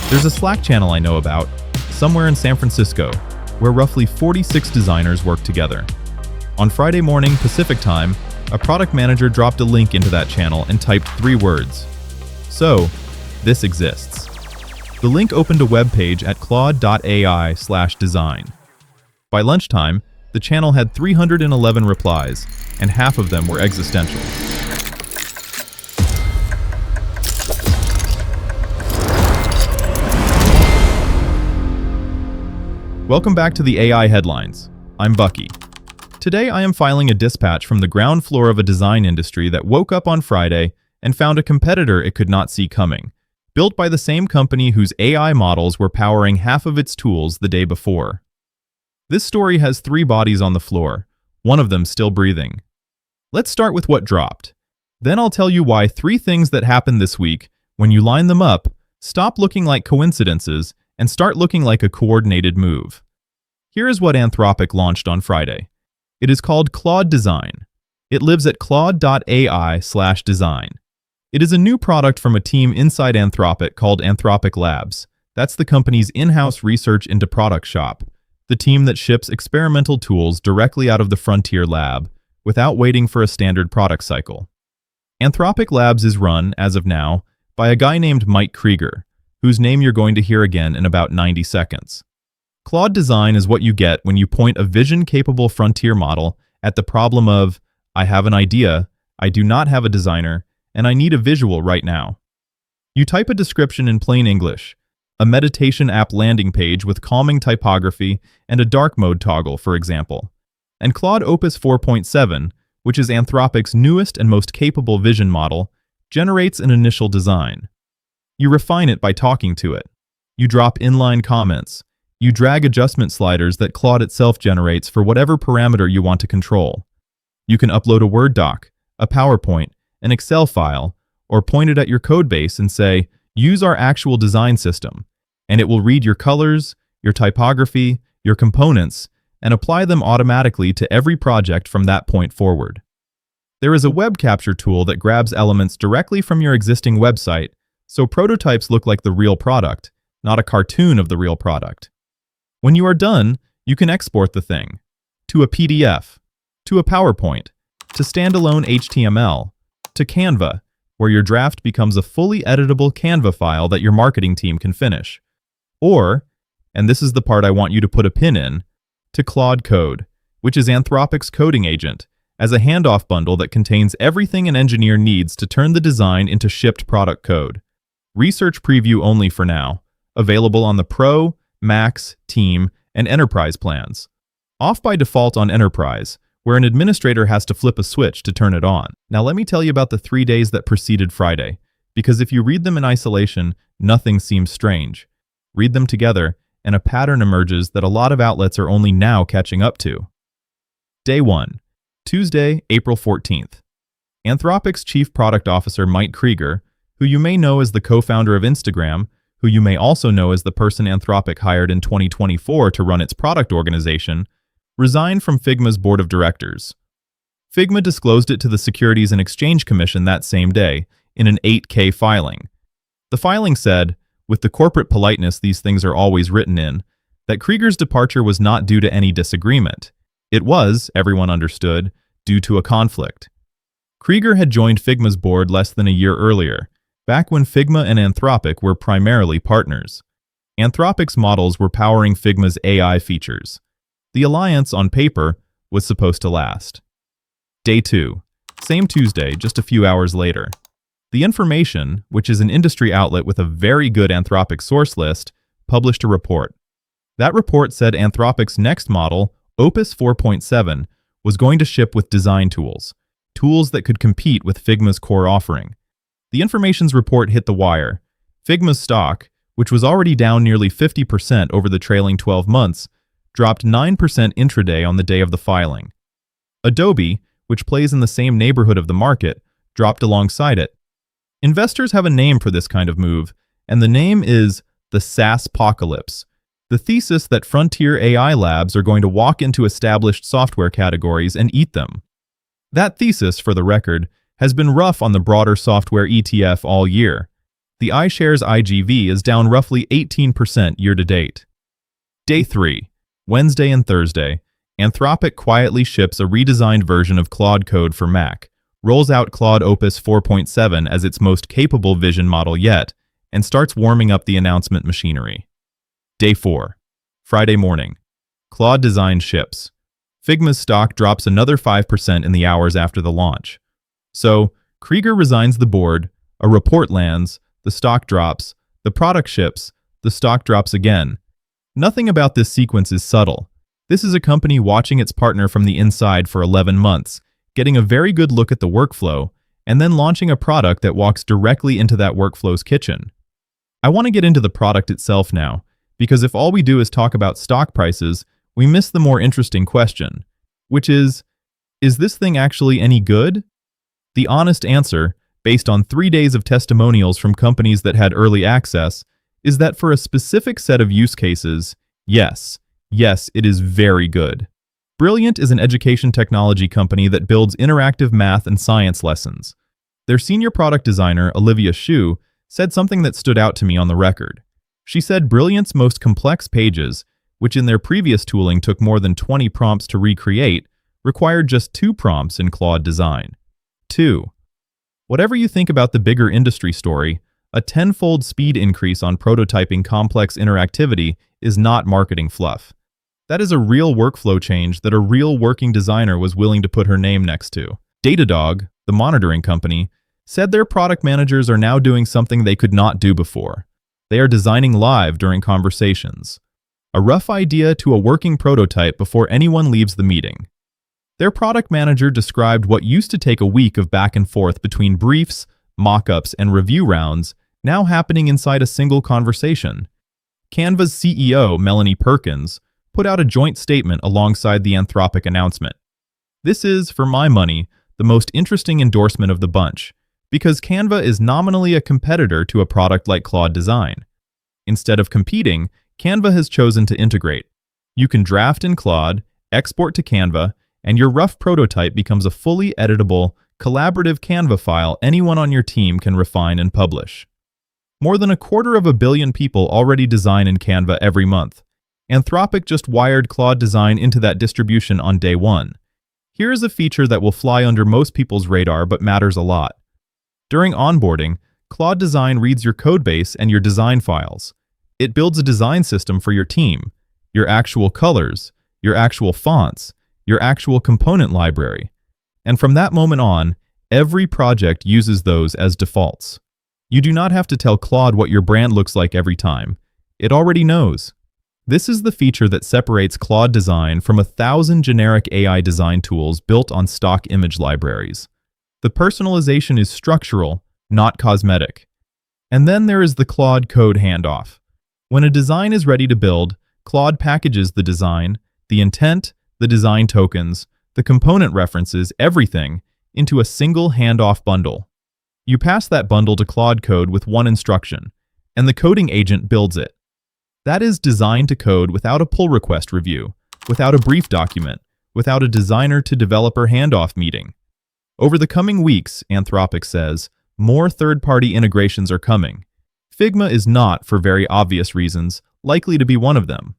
There's a Slack channel I know about, somewhere in San Francisco, where roughly 46 designers work together. On Friday morning Pacific time, a product manager dropped a link into that channel and typed 3 words. So, this exists. The link opened a web page at claude.ai/design. By lunchtime, the channel had 311 replies, and half of them were existential. Welcome back to the AI Headlines. I'm Bucky. Today I am filing a dispatch from the ground floor of a design industry that woke up on Friday and found a competitor it could not see coming, built by the same company whose AI models were powering half of its tools the day before. This story has 3 bodies on the floor, one of them still breathing. Let's start with what dropped. Then I'll tell you why 3 things that happened this week, when you line them up, stop looking like coincidences and start looking like a coordinated move. Here is what Anthropic launched on Friday. It is called Claude Design. It lives at claude.ai/design. It is a new product from a team inside Anthropic called Anthropic Labs. That's the company's in-house research into product shop, the team that ships experimental tools directly out of the frontier lab without waiting for a standard product cycle. Anthropic Labs is run, as of now, by a guy named Mike Krieger, whose name you're going to hear again in about 90 seconds. Claude Design is what you get when you point a vision-capable frontier model at the problem of, I have an idea, I do not have a designer, and I need a visual right now. You type a description in plain English, a meditation app landing page with calming typography and a dark mode toggle, for example. And Claude Opus 4.7, which is Anthropic's newest and most capable vision model, generates an initial design. You refine it by talking to it. You drop inline comments. You drag adjustment sliders that Claude itself generates for whatever parameter you want to control. You can upload a Word doc, a PowerPoint, an Excel file, or point it at your codebase and say, use our actual design system, and it will read your colors, your typography, your components, and apply them automatically to every project from that point forward. There is a web capture tool that grabs elements directly from your existing website, so prototypes look like the real product, not a cartoon of the real product. When you are done, you can export the thing to a PDF, to a PowerPoint, to standalone HTML, to Canva, where your draft becomes a fully editable Canva file that your marketing team can finish. Or, and this is the part I want you to put a pin in, to Claude Code, which is Anthropic's coding agent, as a handoff bundle that contains everything an engineer needs to turn the design into shipped product code. Research preview only for now, available on the Pro, Max, Team, and Enterprise plans. Off by default on Enterprise, where an administrator has to flip a switch to turn it on. Now let me tell you about the 3 days that preceded Friday, because if you read them in isolation, nothing seems strange. Read them together, and a pattern emerges that a lot of outlets are only now catching up to. Day 1, Tuesday, April 14th. Anthropic's Chief Product Officer Mike Krieger, who you may know as the co-founder of Instagram, who you may also know as the person Anthropic hired in 2024 to run its product organization, resigned from Figma's board of directors. Figma disclosed it to the Securities and Exchange Commission that same day in an 8K filing. The filing said, with the corporate politeness these things are always written in, that Krieger's departure was not due to any disagreement. It was, everyone understood, due to a conflict. Krieger had joined Figma's board less than a year earlier, back when Figma and Anthropic were primarily partners. Anthropic's models were powering Figma's AI features. The alliance, on paper, was supposed to last. Day 2, same Tuesday, just a few hours later. The Information, which is an industry outlet with a very good Anthropic source list, published a report. That report said Anthropic's next model, Opus 4.7, was going to ship with design tools that could compete with Figma's core offering. The Information's report hit the wire. Figma's stock, which was already down nearly 50% over the trailing 12 months, dropped 9% intraday on the day of the filing. Adobe, which plays in the same neighborhood of the market, dropped alongside it. Investors have a name for this kind of move, and the name is the SaaS-pocalypse, the thesis that frontier AI labs are going to walk into established software categories and eat them. That thesis, for the record, has been rough on the broader software ETF all year. The iShares IGV is down roughly 18% year-to-date. Day 3. Wednesday and Thursday. Anthropic quietly ships a redesigned version of Claude Code for Mac, rolls out Claude Opus 4.7 as its most capable vision model yet, and starts warming up the announcement machinery. Day 4. Friday morning. Claude Design ships. Figma's stock drops another 5% in the hours after the launch. So, Krieger resigns the board, a report lands, the stock drops, the product ships, the stock drops again. Nothing about this sequence is subtle. This is a company watching its partner from the inside for 11 months, getting a very good look at the workflow, and then launching a product that walks directly into that workflow's kitchen. I want to get into the product itself now, because if all we do is talk about stock prices, we miss the more interesting question, which is this thing actually any good? The honest answer, based on 3 days of testimonials from companies that had early access, is that for a specific set of use cases, yes, it is very good. Brilliant is an education technology company that builds interactive math and science lessons. Their senior product designer, Olivia Xu, said something that stood out to me on the record. She said Brilliant's most complex pages, which in their previous tooling took more than 20 prompts to recreate, required just 2 prompts in Claude Design. 2. Whatever you think about the bigger industry story, a 10-fold speed increase on prototyping complex interactivity is not marketing fluff. That is a real workflow change that a real working designer was willing to put her name next to. Datadog, the monitoring company, said their product managers are now doing something they could not do before. They are designing live during conversations. A rough idea to a working prototype before anyone leaves the meeting. Their product manager described what used to take a week of back and forth between briefs, mock-ups, and review rounds, now happening inside a single conversation. Canva's CEO, Melanie Perkins, put out a joint statement alongside the Anthropic announcement. This is, for my money, the most interesting endorsement of the bunch, because Canva is nominally a competitor to a product like Claude Design. Instead of competing, Canva has chosen to integrate. You can draft in Claude, export to Canva, and your rough prototype becomes a fully editable, collaborative Canva file anyone on your team can refine and publish. More than 250 million people already design in Canva every month. Anthropic just wired Claude Design into that distribution on day 1. Here is a feature that will fly under most people's radar but matters a lot. During onboarding, Claude Design reads your codebase and your design files. It builds a design system for your team, your actual colors, your actual fonts, your actual component library. And from that moment on, every project uses those as defaults. You do not have to tell Claude what your brand looks like every time. It already knows. This is the feature that separates Claude Design from 1,000 generic AI design tools built on stock image libraries. The personalization is structural, not cosmetic. And then there is the Claude Code handoff. When a design is ready to build, Claude packages the design, the intent, the design tokens, the component references, everything, into a single handoff bundle. You pass that bundle to Claude Code with one instruction, and the coding agent builds it. That is design to code without a pull request review, without a brief document, without a designer-to-developer handoff meeting. Over the coming weeks, Anthropic says, more third-party integrations are coming. Figma is not, for very obvious reasons, likely to be one of them.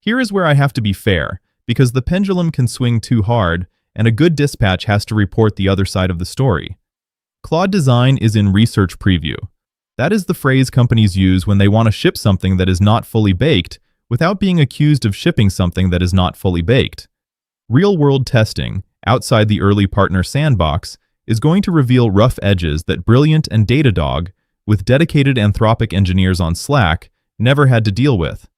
Here is where I have to be fair, because the pendulum can swing too hard, and a good dispatch has to report the other side of the story. Claude Design is in research preview. That is the phrase companies use when they want to ship something that is not fully baked without being accused of shipping something that is not fully baked. Real-world testing, outside the early partner sandbox, is going to reveal rough edges that Brilliant and Datadog, with dedicated Anthropic engineers on Slack, never had to deal with.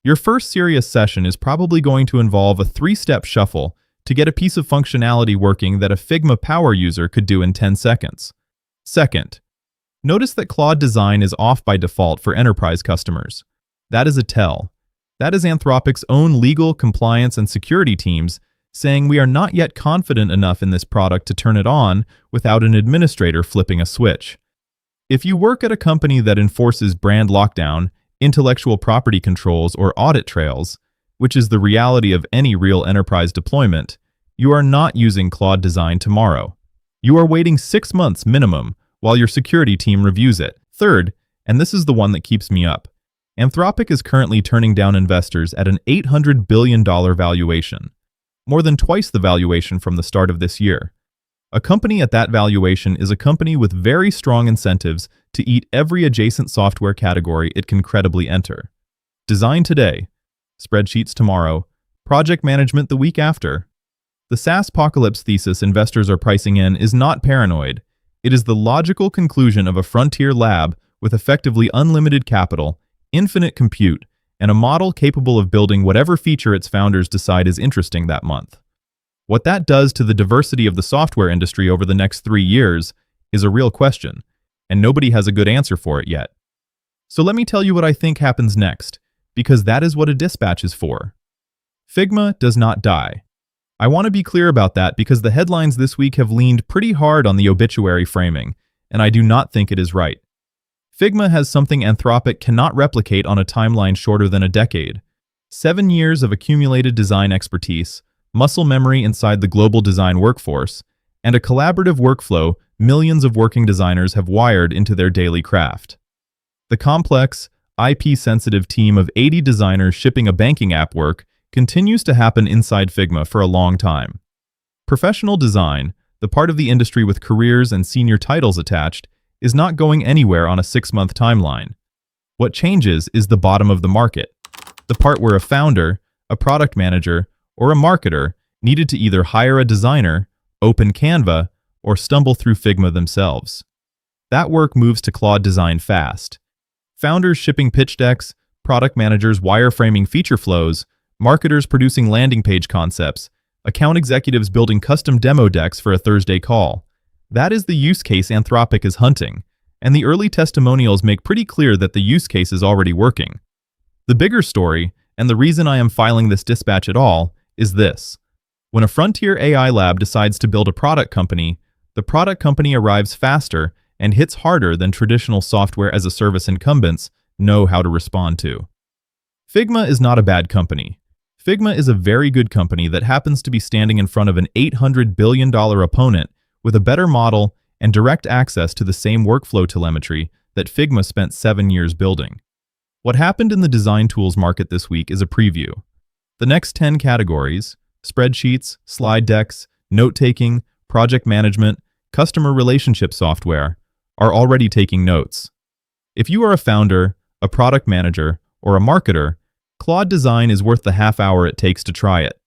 Your first serious session is probably going to involve a 3-step shuffle to get a piece of functionality working that a Figma power user could do in 10 seconds. Second, notice that Claude Design is off by default for enterprise customers. That is a tell. That is Anthropic's own legal, compliance, and security teams saying we are not yet confident enough in this product to turn it on without an administrator flipping a switch. If you work at a company that enforces brand lockdown, intellectual property controls, or audit trails, which is the reality of any real enterprise deployment, you are not using Claude Design tomorrow. You are waiting 6 months minimum while your security team reviews it. Third, And this is the one that keeps me up. Anthropic is currently turning down investors at an $800 billion valuation, more than twice the valuation from the start of this year. A company at that valuation is a company with very strong incentives to eat every adjacent software category it can credibly enter. Design today, spreadsheets tomorrow, project management the week after. The SaaS-pocalypse thesis investors are pricing in is not paranoid. It is the logical conclusion of a frontier lab with effectively unlimited capital, infinite compute, and a model capable of building whatever feature its founders decide is interesting that month. What that does to the diversity of the software industry over the next 3 years is a real question, and nobody has a good answer for it yet. So let me tell you what I think happens next, because that is what a dispatch is for. Figma does not die. I want to be clear about that because the headlines this week have leaned pretty hard on the obituary framing, and I do not think it is right. Figma has something Anthropic cannot replicate on a timeline shorter than a decade. 7 years of accumulated design expertise, muscle memory inside the global design workforce, and a collaborative workflow millions of working designers have wired into their daily craft. The complex, IP-sensitive team of 80 designers shipping a banking app work continues to happen inside Figma for a long time. Professional design, the part of the industry with careers and senior titles attached, is not going anywhere on a 6-month timeline. What changes is the bottom of the market, the part where a founder, a product manager, or a marketer needed to either hire a designer, open Canva, or stumble through Figma themselves. That work moves to Claude Design fast. Founders shipping pitch decks, product managers wireframing feature flows, marketers producing landing page concepts, account executives building custom demo decks for a Thursday call. That is the use case Anthropic is hunting, and the early testimonials make pretty clear that the use case is already working. The bigger story, and the reason I am filing this dispatch at all, is this. When a frontier AI lab decides to build a product company, the product company arrives faster and hits harder than traditional software-as-a-service incumbents know how to respond to. Figma is not a bad company. Figma is a very good company that happens to be standing in front of an $800 billion opponent with a better model and direct access to the same workflow telemetry that Figma spent 7 years building. What happened in the design tools market this week is a preview. The next 10 categories, spreadsheets, slide decks, note-taking, project management, customer relationship software, are already taking notes. If you are a founder, a product manager, or a marketer, Claude Design is worth the half hour it takes to try it.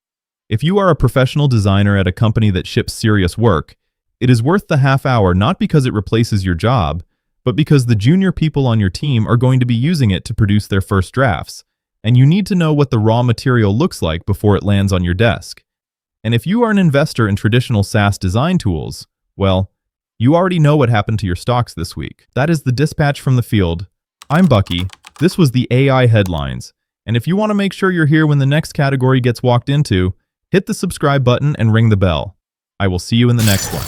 If you are a professional designer at a company that ships serious work, it is worth the half hour not because it replaces your job, but because the junior people on your team are going to be using it to produce their first drafts, and you need to know what the raw material looks like before it lands on your desk. And if you are an investor in traditional SaaS design tools, well, you already know what happened to your stocks this week. That is the dispatch from the field. I'm Bucky. This was the AI headlines. And if you want to make sure you're here when the next category gets walked into, hit the subscribe button and ring the bell. I will see you in the next one.